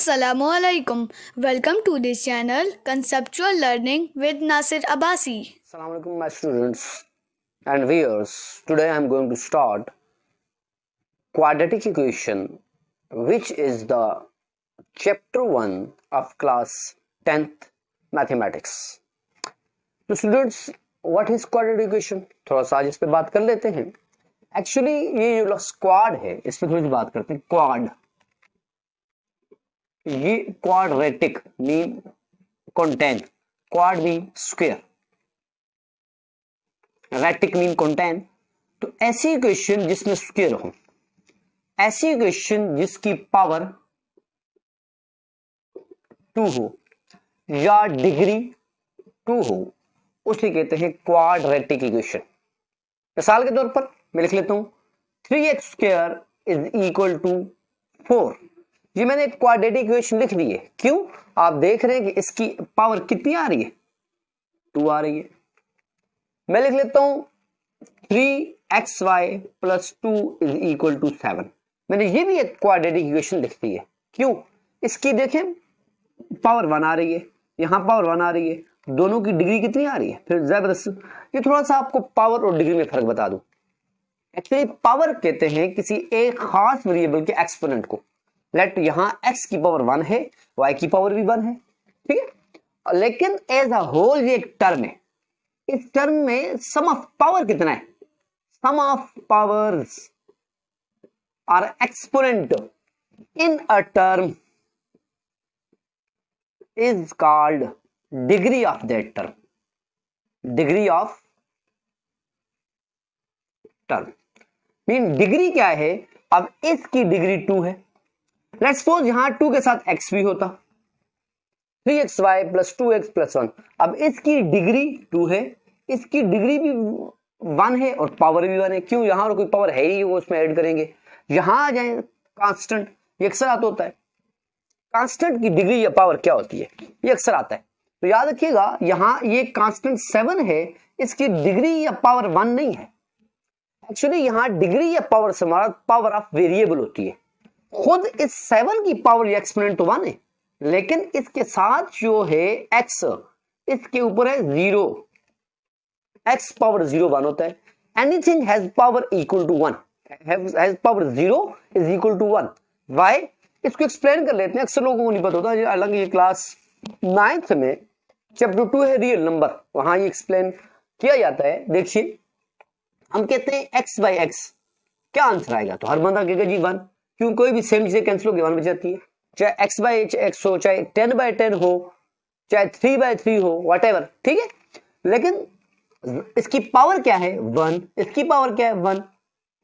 Assalamualaikum. Welcome to this channel, Conceptual Learning with Nasir Abbasi. Assalamualaikum my students and viewers. Today I am going to start quadratic equation, which is the chapter 1 of class 10th mathematics. तो students what is quadratic equation, थोड़ा सा आज इस पे बात कर लेते हैं. एक्चुअली ये जो स्क्वाड है इस पे थोड़ी सी बात करते हैं. क्वाड, ये quadratic mean contain, quad mean square, retic mean contain. तो ऐसी इक्वेशन जिसमें स्क्वायर हो, ऐसी इक्वेशन जिसकी पावर 2 हो या डिग्री 2 हो, उसे कहते हैं क्वाड्रेटिक इक्वेशन. मिसाल के तौर पर मैं लिख लेता हूं 3x square is equal to 4. ये मैंने एक क्वाड्रेटिक इक्वेशन लिख दी है. क्यों? आप देख रहे हैं कि इसकी पावर कितनी आ रही है, 2 आ रही है. मैं लिख लेता हूं 3xy plus 2 is equal to 7. मैंने ये भी एक क्वाड्रेटिक इक्वेशन लिख दी है. क्यों? इसकी देखें पावर 1 आ रही है, यहां पावर 1 आ रही है, दोनों की डिग्री कितनी आ रही है. फिर जबरदस्त ये थोड़ा सा आपको पावर और डिग्री में फर्क बता दूं. एक्चुअली पावर कहते हैं किसी एक खास वेरिएबल के एक्सपोनेंट को. लेट यहां x की पावर 1 है, y की पावर भी 1 है, ठीक है. लेकिन एज अ होल ये एक टर्म है. इस टर्म में सम ऑफ पावर कितना है? Sum of powers are exponent in a term is called degree of that term. Degree of term mean degree क्या है? अब इसकी डिग्री 2 है. लेट्स सपोज यहां 2 के साथ x भी होता, 3xy प्लस 2x प्लस 1. अब इसकी डिग्री 2 है, इसकी डिग्री भी 1 है और पावर भी 1 है. क्यों? यहां और कोई पावर है ही, वो उसमें ऐड करेंगे. यहां आ जाए कांस्टेंट, ये अक्सर आता होता है. कांस्टेंट की डिग्री या पावर क्या होती है, ये अक्सर आता है. तो याद रखिएगा यहां ये कांस्टेंट 7 है, इसकी डिग्री या पावर 1 नहीं है. एक्चुअली यहां डिग्री या पावर से हमारा पावर ऑफ वेरिएबल होती है. खुद इस 7 की पावर या एक्सपोनेंट तो 1 है, लेकिन इसके साथ जो है x, इसके ऊपर है 0. x पावर 0 1 होता है. Anything has power equal to 1, has power 0 is equal to 1. Why? इसको एक्सप्लेन कर लेते हैं. अक्सर लोगों को नहीं पता होता. हालांकि ये क्लास 9th में चैप्टर 2 है रियल नंबर, वहां ये एक्सप्लेन किया जाता है. देखिए हम कहते हैं x बाई x, क्या आंसर आएगा? तो हर बंदा कहेगा जी 1. क्यों? कोई भी सेम चीजें कैंसिल होगी 1 बच जाती है. चाहे x बाई x हो, चाहे 10 बाई 10 हो, चाहे 3 बाई 3 हो, व्हाटएवर, ठीक है. लेकिन इसकी पावर क्या है? 1. इसकी पावर क्या है? 1.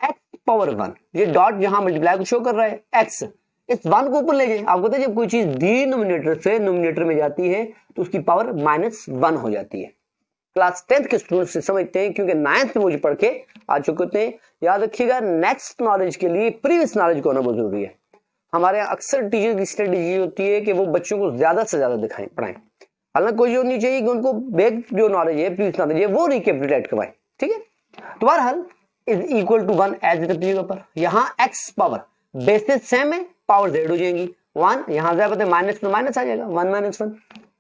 x पावर 1, ये डॉट जहां मल्टीप्लाई को शो कर रहा है x. इस 1 को ऊपर ले जाए. आपको पता है जब कोई चीज डिनोमिनेटर से नोमिनेटर में जाती है तो उसकी पावर -1 हो जाती है. क्लास 10th के स्टूडेंट्स से समझते हैं, क्योंकि 9th में मुझे पढ़ के आ चुके होते हैं. याद रखिएगा नेक्स्ट नॉलेज के लिए प्रीवियस नॉलेज को होना बहुत जरूरी है. हमारे यहाँ अक्सर टीचर की स्ट्रेटेजी होती है कि वो बच्चों को ज्यादा से ज्यादा दिखाएं, पढ़ाएं. हालांकि कोई होनी चाहिए कि उनको बैक जो नॉलेज है, प्रीवियस नॉलेज है, वो रिकैपिटुलेट करवाएं, ठीक है. तो बहरहाल is equal to 1 as it is पर. यहाँ x पावर बेसिस सेम है, पावर z हो जाएगी 1. यहाँ से पता है माइनस तो माइनस आ जाएगा, 1 - 1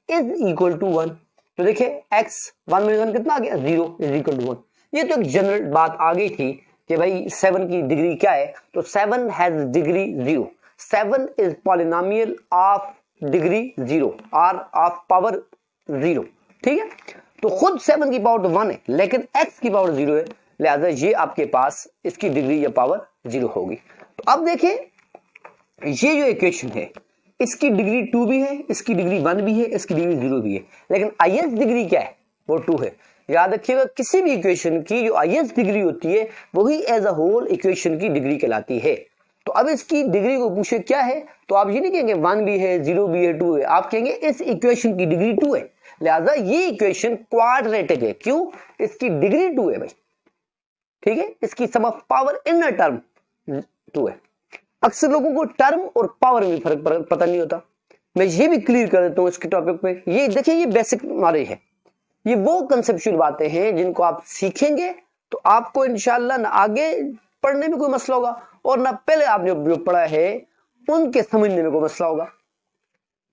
इज इक्वल टू 1. तो देखिए x 1 - 1 कितना आ गया? 0 इज इक्वल टू 1. ये तो एक जनरल बात आ गई थी कि भाई 7 की डिग्री क्या है. तो 7 has degree 0. 7 is polynomial of degree 0 और ऑफ पावर 0, ठीक है. तो खुद 7 की पावर तो 1 है, लेकिन x की पावर 0 है, लिहाजा ये आपके पास इसकी डिग्री या पावर 0 होगी. तो अब देखिए ये जो इक्वेशन है, इसकी डिग्री 2 भी है, इसकी डिग्री 1 भी है, इसकी डिग्री 0 भी है, लेकिन हाईएस्ट डिग्री क्या है? वो 2 है. याद रखिएगा किसी भी इक्वेशन की जो हाईएस्ट डिग्री होती है वही एज अ होल इक्वेशन की डिग्री कहलाती है. तो अब इसकी डिग्री को पूछे क्या है, तो आप ये नहीं कहेंगे 1 भी है, 0 भी है, 2 है. आप कहेंगे इस इक्वेशन की डिग्री 2 है, लिहाजा ये इक्वेशन क्वाड्रेटिक है. क्यों? इसकी डिग्री 2 है भाई, ठीक है. इसकी sum of power in a term 2 है. अक्सर लोगों को टर्म और पावर में फर्क पता नहीं होता. मैं ये भी क्लियर कर देता हूं इसके टॉपिक पे. ये देखिए ये बेसिक नॉलेज है. ये वो कंसेप्चुअल बातें हैं जिनको आप सीखेंगे तो आपको इंशाल्लाह ना आगे पढ़ने में कोई मसला होगा और ना पहले आपने जो पढ़ा है उनके समझने में कोई मसला होगा.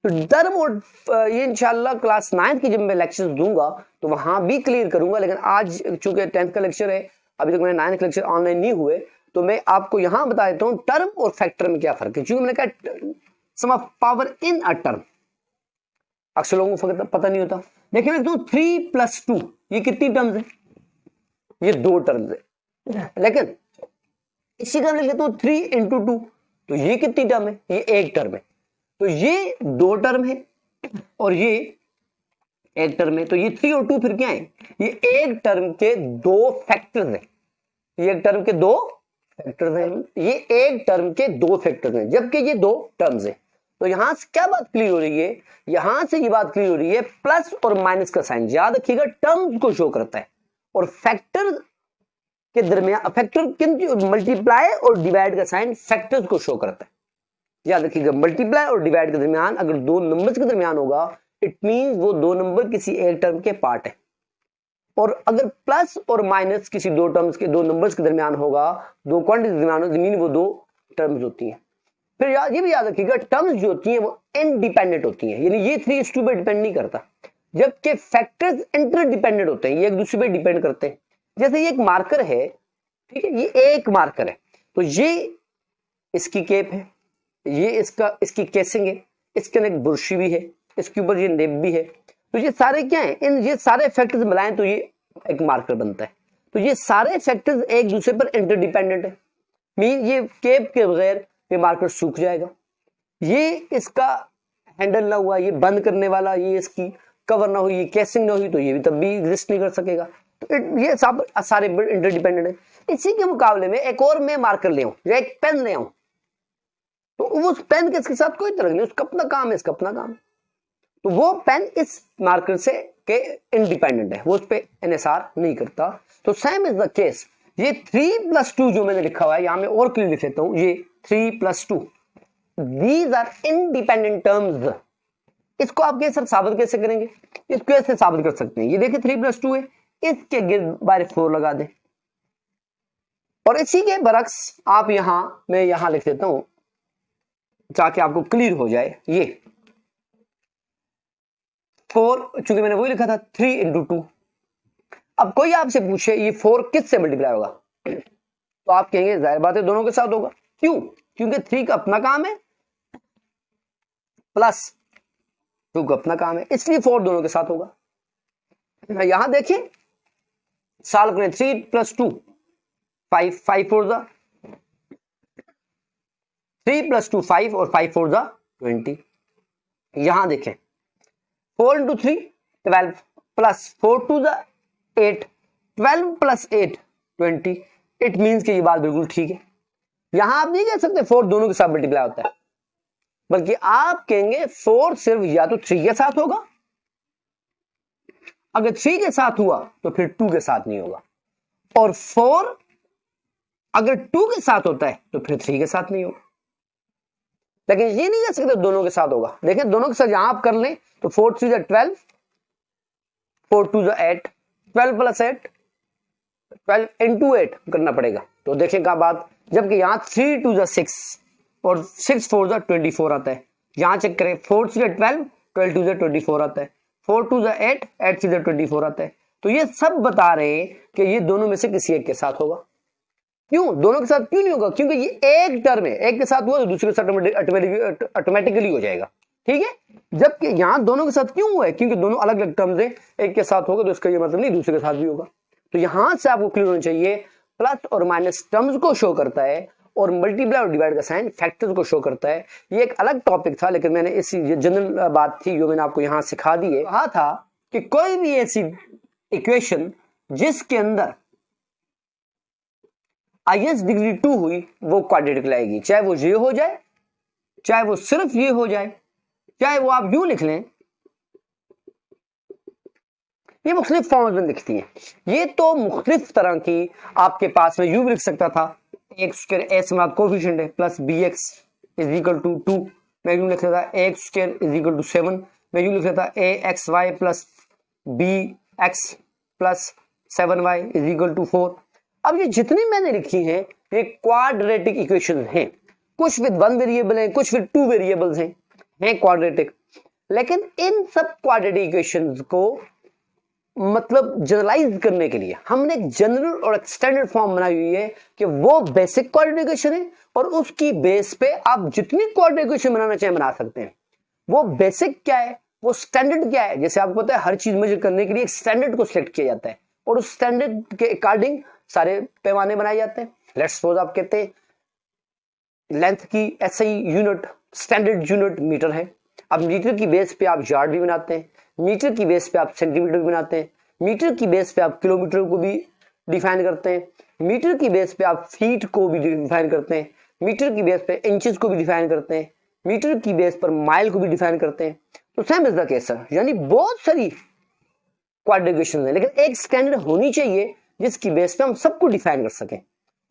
तो टर्म और ये इंशाल्लाह क्लास 9 की जब मैं लेक्चर्स दूंगा तो वहां भी क्लियर करूंगा, लेकिन आज चूंकि 10th का लेक्चर है, अभी तक मैंने 9th लेक्चर ऑनलाइन नहीं हुए, तो मैं आपको यहां बता देता हूं टर्म और फैक्टर में क्या फर्क है। क्योंकि मैंने कहा sum of power in a term, अक्सर लोगों को पता नहीं होता। देखिए मैं 3 + 2 ये कितनी टर्म्स है, ये 2 टर्म्स है। लेकिन इसी का लिख लेता हूं 3 × 2, तो ये कितनी टर्म है, ये 1 टर्म है। तो ये 2 टर्म है और ये 1 टर्म है। तो ये 3 और 2 फिर क्या है, ये 1 टर्म के 2 फैक्टर्स हैं। ये 1 टर्म के 2 फैक्टर्स हैं, ये 1 टर्म के 2 फैक्टर्स हैं, जबकि ये 2 टर्म्स हैं। तो यहां से क्या बात क्लियर हो रही है, यहां से ये बात क्लियर हो रही है प्लस और माइनस का साइन याद रखिएगा टर्म्स को शो करता है, और फैक्टर के दरमियान फैक्टर किन मल्टीप्लाई और डिवाइड का साइन फैक्टर्स को शो करता है। याद रखिएगा मल्टीप्लाई और डिवाइड के दरमियान अगर 2 नंबर्स के दरमियान होगा, इट मींस वो 2 नंबर किसी एक टर्म के पार्ट है। और अगर प्लस और माइनस किसी 2 टर्म्स के 2 नंबर्स के दरमियान होगा, 2 क्वांटिटी के दरमियान, मीन वो 2 टर्म्स होती हैं। फिर ये भी याद रखिएगा टर्म्स जो होती हैं वो इंडिपेंडेंट होती हैं, यानी ये 3:2 पे डिपेंड नहीं करता, जबकि फैक्टर्स इंटरडिपेंडेंट होते हैं, ये एक दूसरे पे डिपेंड करते हैं। जैसे ये एक मार्कर है, ठीक है, ये एक मार्कर है, तो ये इसकी केप है, ये इसकी केसिंग है, इसके अंदर एक बुरशी भी है, इसके ऊपर ये नेब भी है। तो ये सारे क्या है, इन ये सारे फैक्टर्स मिलाएं तो ये एक मार्कर बनता है। तो ये सारे फैक्टर्स एक दूसरे पर इंटरडिपेंडेंट है, मीन ये केप के बगैर ये मार्कर सूख जाएगा। ये इसका हैंडल ना हुआ, ये बंद करने वाला, ये इसकी कवर ना हुई, ये केसिंग ना हुई, तो ये भी तब भी एग्जिस्ट नहीं कर सकेगा। तो ये सब सारे इंटरडिपेंडेंट है। इसी के मुकाबले में एक और मैं मार्कर ले आऊं या एक पेन ले आऊं, तो उस पेन के इसके साथ कोई तरह नहीं, उसका अपना काम है, इसका अपना काम है। तो वो पेन इस मार्कर से के इंडिपेंडेंट है, वो उस पर इन्हिसार नहीं करता। तो सेम इज द केस, ये 3 + 2 जो मैंने लिखा हुआ है, यहां मैं और क्लियर लिख लेता हूं, ये 3 + 2 दीज आर इंडिपेंडेंट टर्म्स। इसको आप कैसे साबित कैसे करेंगे, इसको ऐसे साबित कर सकते हैं, ये देखिए 3 + 2 है, इसके गिर्द बाय 4 लगा दें, और इसी के बरक्स आप मैं यहां लिख देता हूं ताकि आपको क्लियर हो जाए। ये 4, चूंकि मैंने वही लिखा था 3 × 2। अब कोई आपसे पूछे ये 4 किस से मल्टीप्लाई होगा, तो आप कहेंगे जाहिर बात है दोनों के साथ होगा। क्यों, क्योंकि 3 का अपना काम है प्लस 2 का अपना काम है, इसलिए 4 दोनों के साथ होगा। यहां देखें, सॉल्व करें, 3 + 2 5, 5 4 जा 3 + 2 5 और 5 4 जा 20। यहां देखें 4 × 3 12 प्लस 4 2 जा 8, 12 + 8 20। इट मींस कि ये बात बिल्कुल ठीक है। यहां आप नहीं कह सकते 4 दोनों के साथ मल्टीप्लाई होता है, बल्कि आप कहेंगे 4 सिर्फ या तो 3 के साथ होगा, अगर 3 के साथ हुआ तो फिर 2 के साथ नहीं होगा, और 4 अगर 2 के साथ होता है तो फिर 3 के साथ नहीं होगा। लेकिन ये नहीं कह सकते दोनों के साथ होगा। देखें दोनों के साथ यहां आप कर लें तो 4 3 जा 12, 4 2 जा 8, 12 + 8 12 × 8 करना पड़ेगा। तो देखें क्या बात, जबकि यहां 3 2 जा 6 और 6 4 जा 24 आता है। यहां चेक करें 4 3 जा 12, 12 2 जा 24 आता है, 4 2 जा 8, 8 3 जा 24 आता है। तो ये सब बता रहे हैं कि ये दोनों में से किसी एक के साथ होगा। क्यों दोनों के साथ क्यों नहीं होगा, क्योंकि ये एक टर्म है, एक के साथ हुआ तो दूसरे के साथ ऑटोमेटिकली हो जाएगा, ठीक है। जबकि यहां दोनों के साथ क्यों हुआ है, क्योंकि दोनों अलग अलग टर्म्स है, एक के साथ होगा तो इसका ये मतलब नहीं दूसरे के साथ भी होगा। तो यहां से आपको क्लियर होना चाहिए प्लस और माइनस टर्म्स को शो करता है और मल्टीप्लाई और डिवाइड का साइन फैक्टर्स को शो करता है। ये एक अलग टॉपिक था, लेकिन मैंने इसी जनरल बात थी जो मैंने आपको यहां सिखा दी है। कहा था कि कोई भी ऐसी इक्वेशन जिसके अंदर हाईएस्ट डिग्री 2 हुई वो क्वाड्रेटिक लाएगी, चाहे वो ये हो जाए, चाहे वो सिर्फ ये हो जाए, चाहे वो आप यूं लिख लें, ये मुख्तलिफ फॉर्म्स में लिखती हैं। ये तो मुख्तलिफ तरह की आपके पास में यूं भी लिख सकता था, x² s में कोफिशिएंट है प्लस bx = 2, मैं यूं लिख सकता था x² = 7, मैं यूं लिख सकता था axy plus bx plus 7y = 4। अब ये जितनी मैंने लिखी हैं ये क्वाड्रेटिक इक्वेशन हैं, कुछ विद 1 वेरिएबल हैं, कुछ विद 2 वेरिएबल्स हैं। हैं क्वाड्रेटिक, लेकिन इन सब क्वाड्रेटिक इक्वेशंस को मतलब जनरलाइज करने के लिए हमने एक जनरल और एक स्टैंडर्ड फॉर्म बनाई हुई है कि वो बेसिक क्वाड्रेटिक इक्वेशन है और उसकी बेस पे आप जितनी क्वाड्रेटिक इक्वेशन बनाना चाहें बना सकते हैं। वो बेसिक क्या है, वो स्टैंडर्ड क्या है, जैसे आपको पता है हर चीज मेजर करने के लिए एक स्टैंडर्ड को सिलेक्ट किया जाता है और उस स्टैंडर्ड के अकॉर्डिंग सारे पैमाने बनाए जाते हैं। लेट्स सपोज आप कहते हैं लेंथ की SI unit standard unit metre है। अब मीटर की बेस पे आप यार्ड भी बनाते हैं, मीटर की बेस पे आप सेंटीमीटर भी बनाते हैं, मीटर की बेस पे आप किलोमीटर को भी डिफाइन करते हैं, मीटर की बेस पे आप फीट को भी डिफाइन करते हैं, मीटर की बेस पे इंचेस को भी डिफाइन करते हैं, मीटर की बेस पर माइल को भी डिफाइन करते हैं। तो सेम इज द केस है, यानी बहुत सारी क्वाड्रेटिक इक्वेशंस है, लेकिन एक स्टैंडर्ड होनी चाहिए जिसकी बेस पे हम सबको डिफाइन कर सकें।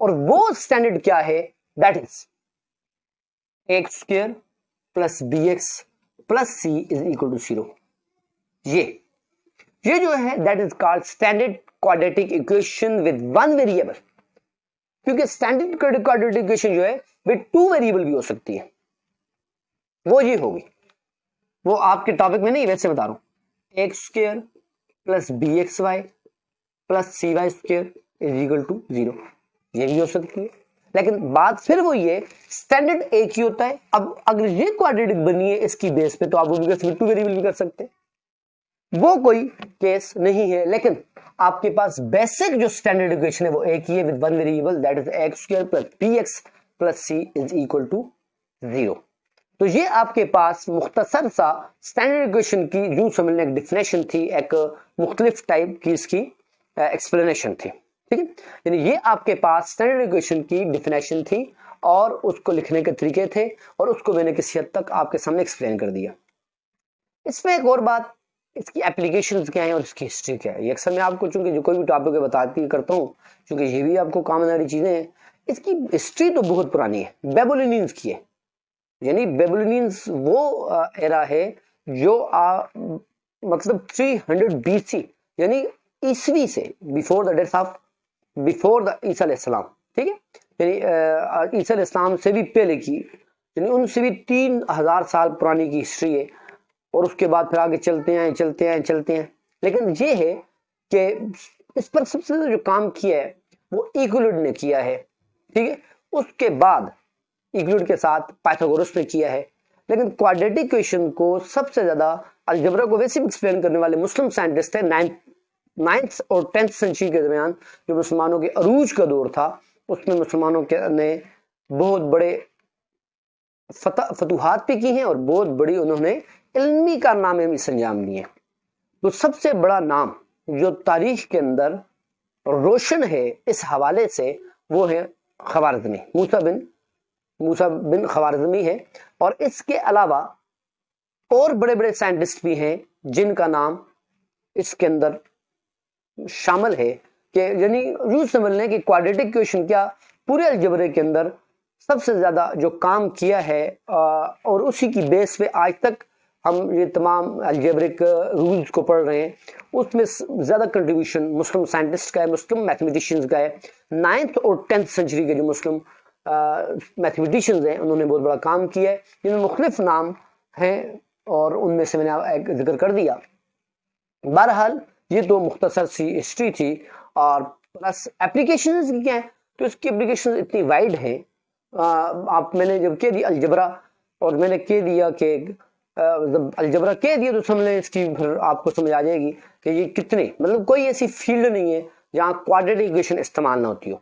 और वो स्टैंडर्ड क्या है, that is x square plus b x plus c is equal to 0। ये जो है that is called standard quadratic equation with one variable, क्योंकि स्टैंडर्ड क्वाड्रेटिक इक्वेशन जो है वे 2 वेरिएबल भी हो सकती है। वो ये होगी, वो आपके टॉपिक में नहीं, वैसे बता रहा हूं, x square plus b x y plus c y square is equal to 0, ये भी हो सकती है। लेकिन बात फिर वो ये स्टैंडर्ड एक ही होता है। अब अगर ये क्वाड्रेटिक बनी है इसकी बेस पे तो आप वो भी कर सकते, 2 वेरिएबल भी कर सकते हैं, वो कोई केस नहीं है। लेकिन आपके पास बेसिक जो स्टैंडर्ड इक्वेशन है वो एक ही है with one variable, that is x square plus b x plus c is equal to 0। तो ये आपके पास मुख्तसर सा स्टैंडर्ड इक्वेशन की यूं समझने एक डिफिनेशन थी, एक मुख्तलिफ टाइप की इसकी एक्सप्लेनेशन थी, ठीक है। यानी ये आपके पास स्टैंडर्ड इक्वेशन की डिफिनेशन थी और उसको लिखने के तरीके थे और उसको मैंने किसी हद तक आपके सामने एक्सप्लेन कर दिया। इसमें एक और बात, इसकी एप्लीकेशंस क्या है और इसकी हिस्ट्री क्या है। ये अक्सर मैं आपको चूंकि जो कोई भी टॉपिक बताती करता हूँ, क्योंकि ये भी आपको कॉमन चीजें हैं, इसकी हिस्ट्री तो बहुत पुरानी है, बेबीलोनियंस की है। यानी बेबीलोनियंस वो एरा है जो मतलब 300 BC यानी ईसवी से before the death of before the ईसा अलैहिस्सलाम, ठीक है। यानी ईसा अलैहिस्सलाम से भी पहले की, यानी उनसे भी 3000 साल पुरानी की हिस्ट्री है। और उसके बाद फिर आगे चलते हैं। लेकिन ये है कि इस पर सबसे ज्यादा जो काम किया है वो यूक्लिड ने किया है, ठीक है। उसके बाद यूक्लिड के साथ पाइथागोरस ने किया है। लेकिन क्वाड्रेटिक इक्वेशन को सबसे ज्यादा अलजेब्रा को वैसे भी एक्सप्लेन करने वाले मुस्लिम साइंटिस्ट थे 9th और 10th सेंचुरी के दरमियान, जो मुसलमानों के अरूज का दौर था। उसमें मुसलमानों ने बहुत बड़े फतूहात भी की हैं और बहुत बड़ी उन्होंने इल्मी कारनामे भी संजाम दिए। तो सबसे बड़ा नाम जो तारीख के अंदर रोशन है इस हवाले से वो है खवारिज़मी, मूसा बिन खवारिज़मी है। और इसके अलावा और बड़े बड़े साइंटिस्ट भी हैं जिनका नाम इसके अंदर शामिल है। कि यानी यूं समझ लें कि क्वाड्रेटिक इक्वेशन क्या पूरे अलजेब्रे के अंदर सबसे ज्यादा जो काम किया है और उसी की बेस पे आज तक हम ये तमाम अलजेब्रिक रूल्स को पढ़ रहे हैं, उसमें ज्यादा कंट्रीब्यूशन मुस्लिम साइंटिस्ट का है, मुस्लिम मैथमेटिशियंस का है। 9th और 10th सेंचुरी के जो मुस्लिम मैथमेटिशियंस हैं उन्होंने बहुत बड़ा काम किया है, जिनमें मुख्तलिफ नाम हैं और उनमें से मैंने एक जिक्र कर दिया। बहरहाल ये तो मुख्तसर सी हिस्ट्री थी। और प्लस एप्लीकेशंस क्या है, तो इसकी एप्लीकेशंस इतनी वाइड है। आप मैंने जब कह दिया अलजबरा और मैंने कह दिया कि अलजबरा कह दिया तो समझ लें इसकी फिर आपको समझ आ जाएगी कि ये कितने मतलब कोई ऐसी फील्ड नहीं है जहाँ क्वाड्रेटिक इक्वेशन इस्तेमाल ना होती हो,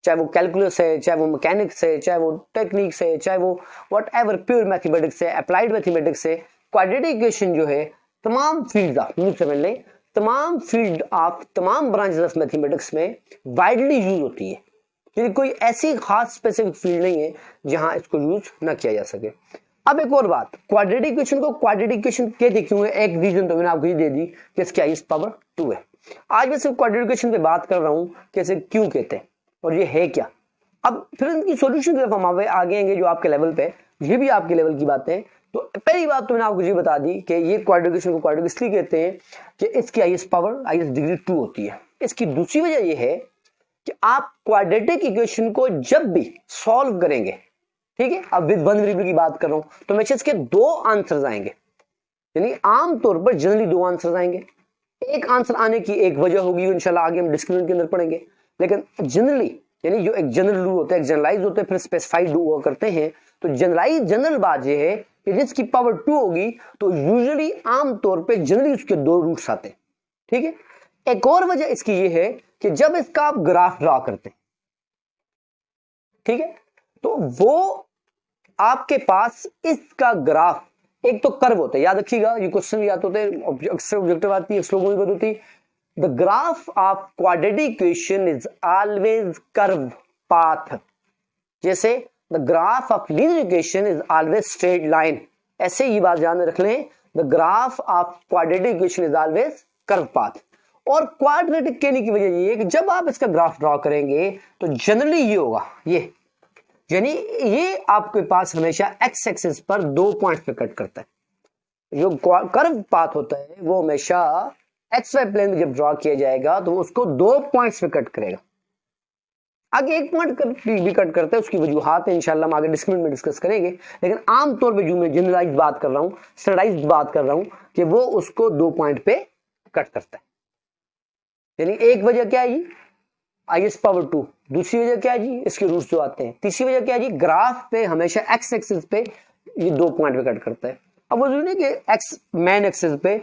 चाहे वो कैलकुलस है, चाहे वो मैकेनिक्स है, चाहे वो टेक्निक्स है, चाहे वो वट एवर प्योर मैथमेटिक्स है, अप्लाइड मैथमेटिक्स है। क्वाड्रेटिक इक्वेशन जो है तमाम फील्ड ऑफ समझ लें तमाम फील्ड ऑफ तमाम ब्रांचेस ऑफ मैथमेटिक्स में वाइडली यूज होती है। यानी कोई ऐसी खास स्पेसिफिक फील्ड नहीं है जहां इसको यूज ना किया जा सके। अब एक और बात, क्वाड्रेटिक इक्वेशन को क्वाड्रेटिक इक्वेशन कहते क्यों है, एक रीजन तो मैंने आपको ये दे दी कि इसकी हाईएस्ट पावर 2 है। आज मैं सिर्फ क्वाड्रेटिक इक्वेशन पे बात कर रहा हूं कि इसे क्यों कहते हैं और ये है क्या। अब फिर इनकी सॉल्यूशन की तरफ हम आगे आएंगे जो आपके लेवल पे, ये भी आपके लेवल की बातें हैं। तो पहली बात तो मैंने आपको ये बता दी कि ये क्वाड्रेटिक इक्वेशन को क्वाड्रेटिक इसलिए कहते हैं कि इसकी हाईएस्ट पावर हाईएस्ट डिग्री 2 होती है। इसकी दूसरी वजह यह है कि आप क्वाड्रेटिक इक्वेशन को जब भी सॉल्व करेंगे ठीक है। अब विद वन वेरिएबल की बात कर रहा हूं तो हमेशा इसके दो आंसर्स आएंगे, यानी आमतौर पर जनरली दो आंसर्स आएंगे। एक आंसर आने की एक वजह होगी, इंशाल्लाह आगे हम डिस्क्रिमिनेंट के अंदर पढ़ेंगे, लेकिन जनरली यानी जो एक जनरल रूल होता है, एक जनरलाइज होते हैं, फिर स्पेसिफाइड हुआ करते हैं। तो जनरल बात यह है कि जिसकी पावर 2 होगी तो यूजुअली आमतौर पे जनरली उसके दो रूट्स आते हैं, ठीक है। एक और वजह इसकी यह है कि जब इसका आप ग्राफ ड्रा करते हैं, ठीक है, तो वो आपके पास इसका ग्राफ एक तो कर्व होता है, याद रखिएगा ये क्वेश्चन याद होते हैं, अक्सर ऑब्जेक्टिव आती है, स्लोगन भी होती है। The graph of quadratic equation is always curve path, जैसे the graph of linear equation is always straight line, ऐसे ही बात ध्यान में रख लें, the graph of quadratic equation is always curve path. और क्वाड्रेटिक कहने की वजह ये है कि जब आप इसका ग्राफ ड्रॉ करेंगे तो जनरली ये होगा, ये यानी ये आपके पास हमेशा एक्स एक्सिस पर 2 पॉइंट्स पे कट करता है। जो कर्व पाथ होता है वो हमेशा एक्स वाई प्लेन में जब ड्रॉ किया जाएगा तो उसको 2 पॉइंट्स पे कट करेगा। आगे एक पॉइंट भी कट करता है, उसकी वजूहात है इंशाल्लाह हम आगे डिस्क्रिमिनेंट में डिस्कस करेंगे, लेकिन आमतौर पे जो मैं जनरलाइज बात कर रहा हूँ, स्टैंडर्डाइज्ड बात कर रहा हूँ कि वो उसको 2 पॉइंट पे कट करता है। यानी एक वजह क्या है, आई पावर 2, दूसरी वजह क्या है जी, इसके रूट्स जो आते हैं, तीसरी वजह क्या है जी, ग्राफ पे हमेशा एक्स एक्सिस पे ये 2 पॉइंट पे कट करता है। अब वो जरूरी नहीं कि एक्स मेन एक्सिस पे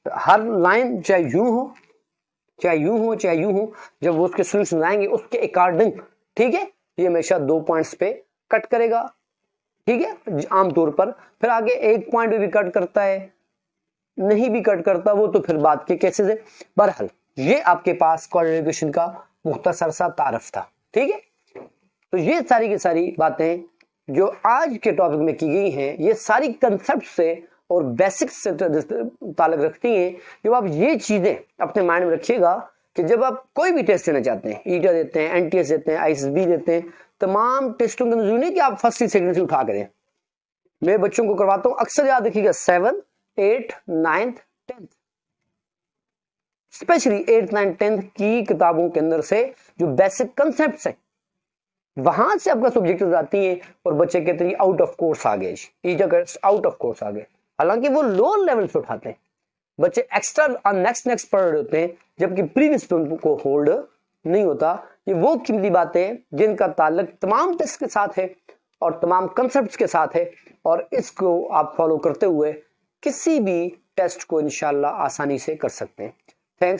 हर लाइन चाहे यूं हो चाहे यूं हो चाहे यूं हो, जब वो उसके सोल्यूशन आएंगे उसके अकॉर्डिंग, ठीक है, ये हमेशा 2 पॉइंट्स पे कट करेगा, ठीक है, आमतौर पर। फिर आगे एक पॉइंट पे भी कट करता है, नहीं भी कट करता वो तो फिर बात के केसेस है। बहरहाल ये आपके पास क्वाड्रेटिक इक्वेशन का मुख्तसर सा तारफ था, ठीक है। तो ये सारी की सारी बातें जो आज के टॉपिक में की गई हैं, ये सारी कंसेप्ट से और बेसिक्स से ताल्लुक रखती हैं। जब आप ये चीजें अपने माइंड में रखिएगा कि जब आप कोई भी टेस्ट देना चाहते हैं, ईटा देते हैं, एनटीएस देते हैं, आईएसबी देते हैं, तमाम टेस्टों के अंदर नहीं कि आप फर्स्ट सेकंड से उठा करें। मैं बच्चों को करवाता हूं, अक्सर याद रखिएगा 7, 8, 9, 10, स्पेशली 8, 9, 10 की किताबों के अंदर से जो बेसिक कंसेप्ट्स हैं वहां से आपका सब्जेक्ट आती है और बच्चे कहते हैं आउट ऑफ कोर्स आ गए, आउट ऑफ कोर्स आ गए, हालांकि वो लोअर लेवल से उठाते हैं। बच्चे एक्स्ट्रा नेक्स्ट पढ़ रहे होते हैं जबकि प्रीवियस पे उनको होल्ड नहीं होता। ये वो कीमती बातें जिनका ताल्लुक तमाम टेस्ट के साथ है और तमाम कंसेप्ट्स के साथ है, और इसको आप फॉलो करते हुए किसी भी टेस्ट को इंशाल्लाह आसानी से कर सकते हैं।